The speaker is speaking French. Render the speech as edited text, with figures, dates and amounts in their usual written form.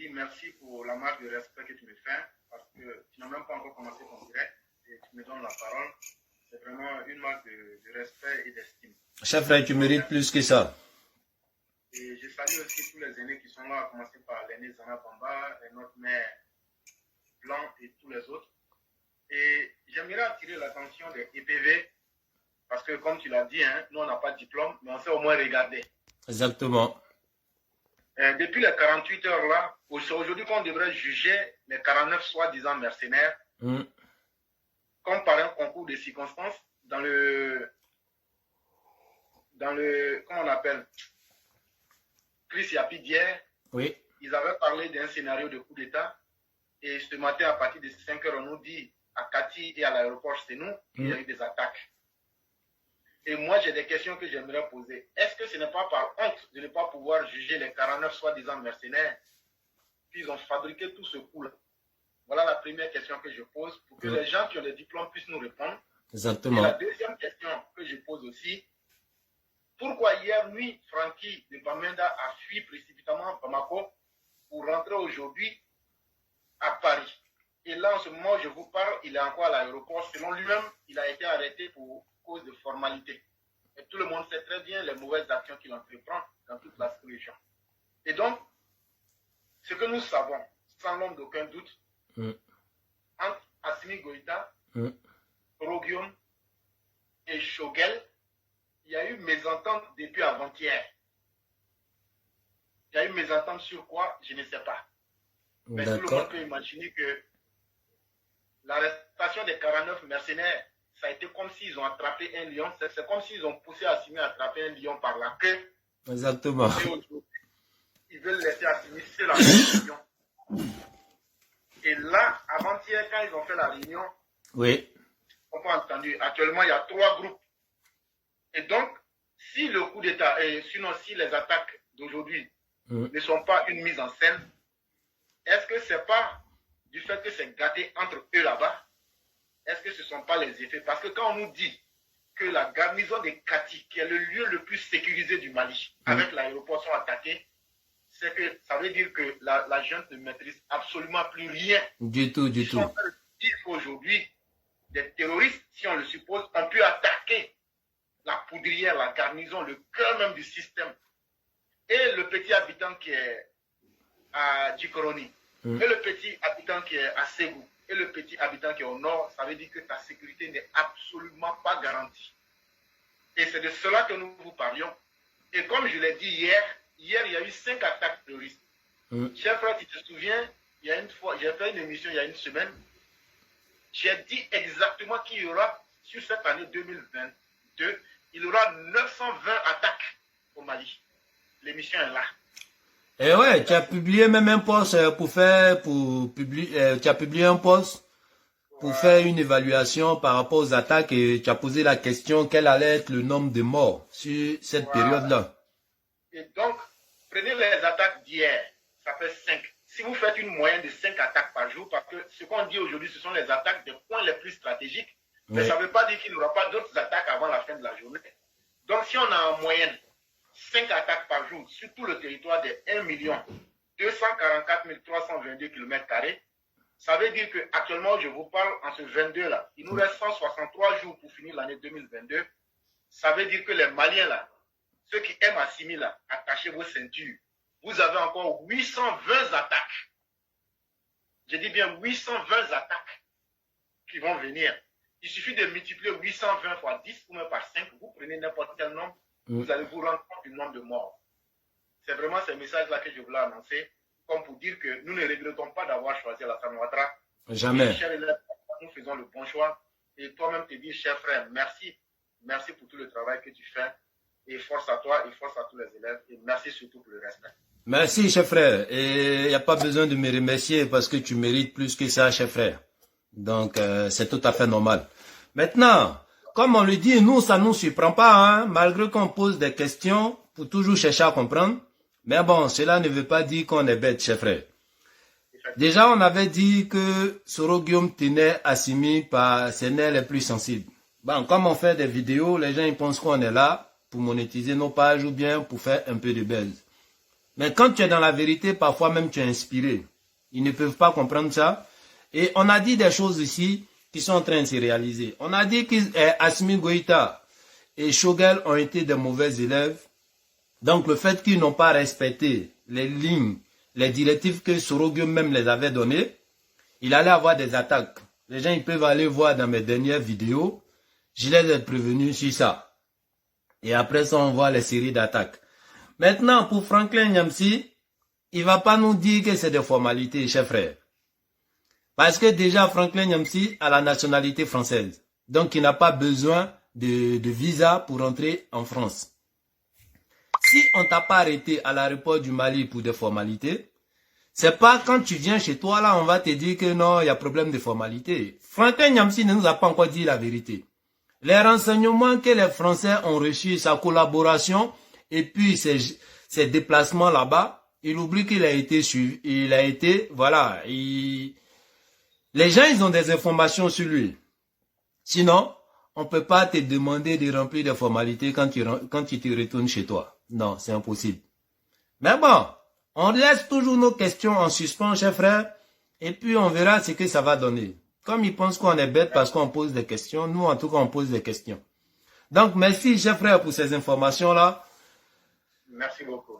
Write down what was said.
dis merci pour la marque de respect que tu me fais, parce que tu n'as même pas encore commencé ton direct et tu me donnes la parole. C'est vraiment une marque de respect et d'estime. Chef frère, tu mérites plus que ça. Et je salue aussi tous les aînés qui sont là, à commencer par l'aîné Zana Bamba, et notre mère Blanc et tous les autres. Et j'aimerais attirer l'attention des EPV, parce que comme tu l'as dit, hein, nous on n'a pas de diplôme, mais on sait au moins regarder. Exactement. Depuis les 48 heures là, c'est aujourd'hui qu'on devrait juger les 49 soi-disant mercenaires, comme par un concours de circonstances, dans le, comment on appelle, Chris Yapi d'hier, oui. Ils avaient parlé d'un scénario de coup d'État, et ce matin, à partir de 5 heures, on nous dit, à Kati et à l'aéroport, c'est nous, qu'il y a eu des attaques. Et moi, j'ai des questions que j'aimerais poser. Est-ce que ce n'est pas par honte de ne pas pouvoir juger les 49 soi-disant mercenaires qu'ils ont fabriqué tout ce coup-là? Voilà la première question que je pose pour que les gens qui ont des diplômes puissent nous répondre. Exactement. Et la deuxième question que je pose aussi, pourquoi hier nuit, Francky de Bamenda a fui précipitamment à Bamako pour rentrer aujourd'hui à Paris? Et là, en ce moment où je vous parle, il est encore à l'aéroport. Selon lui-même, il a été arrêté pour cause de formalité. Et tout le monde sait très bien les mauvaises actions qu'il entreprend dans toute la sous-région. Et donc, ce que nous savons, sans l'ombre d'aucun doute, entre Assimi Goïta, Rogium et Shogel, il y a eu mésentente depuis avant-hier. Il y a eu mésentente sur quoi? Je ne sais pas. Mais tout le monde peut imaginer que l'arrestation des 49 mercenaires, ça a été comme s'ils ont attrapé un lion. C'est comme s'ils ont poussé Assimi à attraper un lion par la queue. Exactement. Et aujourd'hui, ils veulent laisser Assimi seul avec le lion. Et là, avant-hier, quand ils ont fait la réunion, oui. on a entendu, actuellement, il y a 3 groupes. Et donc, si le coup d'État, et sinon si les attaques d'aujourd'hui ne sont pas une mise en scène, est-ce que ce n'est pas du fait que c'est gâté entre eux là-bas? Est-ce que ce ne sont pas les effets? Parce que quand on nous dit que la garnison de Kati, qui est le lieu le plus sécurisé du Mali, avec l'aéroport sont attaqués, c'est que ça veut dire que la junte ne maîtrise absolument plus rien. Du tout, du tout. Ils sont en train de dire qu'aujourd'hui, des terroristes, si on le suppose, ont pu attaquer la poudrière, la garnison, le cœur même du système. Et le petit habitant qui est à Djikoroni, et le petit habitant qui est à Ségou, et le petit habitant qui est au nord, ça veut dire que ta sécurité n'est absolument pas garantie. Et c'est de cela que nous vous parlions. Et comme je l'ai dit hier, il y a eu 5 attaques terroristes. Cher frère, tu te souviens, il y a une fois, j'ai fait une émission il y a une semaine, j'ai dit exactement qu'il y aura, sur cette année 2022, il y aura 920 attaques au Mali. L'émission est là. Et ouais, tu as publié même un post tu as publié un post pour faire une évaluation par rapport aux attaques et tu as posé la question quel allait être le nombre de morts sur cette période-là. Et donc, prenez les attaques d'hier, ça fait 5. Si vous faites une moyenne de 5 attaques par jour, parce que ce qu'on dit aujourd'hui, ce sont les attaques des points les plus stratégiques, mais ça ne veut pas dire qu'il n'y aura pas d'autres attaques avant la fin de la journée. Donc, si on a en moyenne 5 attaques par jour sur tout le territoire de 1 244 322 km², ça veut dire qu'actuellement, je vous parle en ce 22 là, il nous reste 163 jours pour finir l'année 2022. Ça veut dire que les Maliens là, ceux qui aiment Assimi là, attachez vos ceintures. Vous avez encore 820 attaques. Je dis bien 820 attaques qui vont venir. Il suffit de multiplier 820 fois 10 ou même par 5. Vous prenez n'importe quel nombre, vous allez vous rendre compte du nombre de morts. C'est vraiment ce message-là que je voulais annoncer, comme pour dire que nous ne regrettons pas d'avoir choisi Alassane Ouattara. Jamais. Chers élèves, nous faisons le bon choix. Et toi-même te dis, cher frère, merci. Merci pour tout le travail que tu fais. Et force à toi et force à tous les élèves. Et merci surtout pour le respect. Merci, chef frère. Et il n'y a pas besoin de me remercier parce que tu mérites plus que ça, chef frère. Donc, c'est tout à fait normal. Maintenant, comme on le dit, nous, ça ne nous surprend pas, hein, malgré qu'on pose des questions pour toujours chercher à comprendre. Mais bon, cela ne veut pas dire qu'on est bête, chef frère. Déjà, on avait dit que Soro Guillaume tenait Assimi par ses nerfs les plus sensibles. Bon, comme on fait des vidéos, les gens ils pensent qu'on est là pour monétiser nos pages ou bien pour faire un peu de buzz. Mais quand tu es dans la vérité, parfois même tu es inspiré. Ils ne peuvent pas comprendre ça. Et on a dit des choses ici qui sont en train de se réaliser. On a dit qu'Assimi Goïta et Choguel ont été de mauvais élèves. Donc le fait qu'ils n'ont pas respecté les lignes, les directives que Sorogyo même les avait données, il allait avoir des attaques. Les gens ils peuvent aller voir dans mes dernières vidéos. Je les ai prévenus sur ça. Et après ça, on voit les séries d'attaques. Maintenant, pour Franklin Nyamsi, il ne va pas nous dire que c'est des formalités, chers frères. Parce que déjà, Franklin Nyamsi a la nationalité française. Donc, il n'a pas besoin de visa pour entrer en France. Si on ne t'a pas arrêté à l'aéroport du Mali pour des formalités, c'est pas quand tu viens chez toi, là, on va te dire que non, il y a problème de formalité. Franklin Nyamsi ne nous a pas encore dit la vérité. Les renseignements que les Français ont reçus, sa collaboration, et puis ses déplacements là-bas, il oublie qu'il a été suivi, voilà, les gens, ils ont des informations sur lui. Sinon, on ne peut pas te demander de remplir des formalités quand tu te retournes chez toi. Non, c'est impossible. Mais bon, on laisse toujours nos questions en suspens, chers frères, et puis on verra ce que ça va donner. Comme ils pensent qu'on est bête parce qu'on pose des questions, nous, en tout cas, on pose des questions. Donc, merci, chers frères, pour ces informations-là. Merci beaucoup.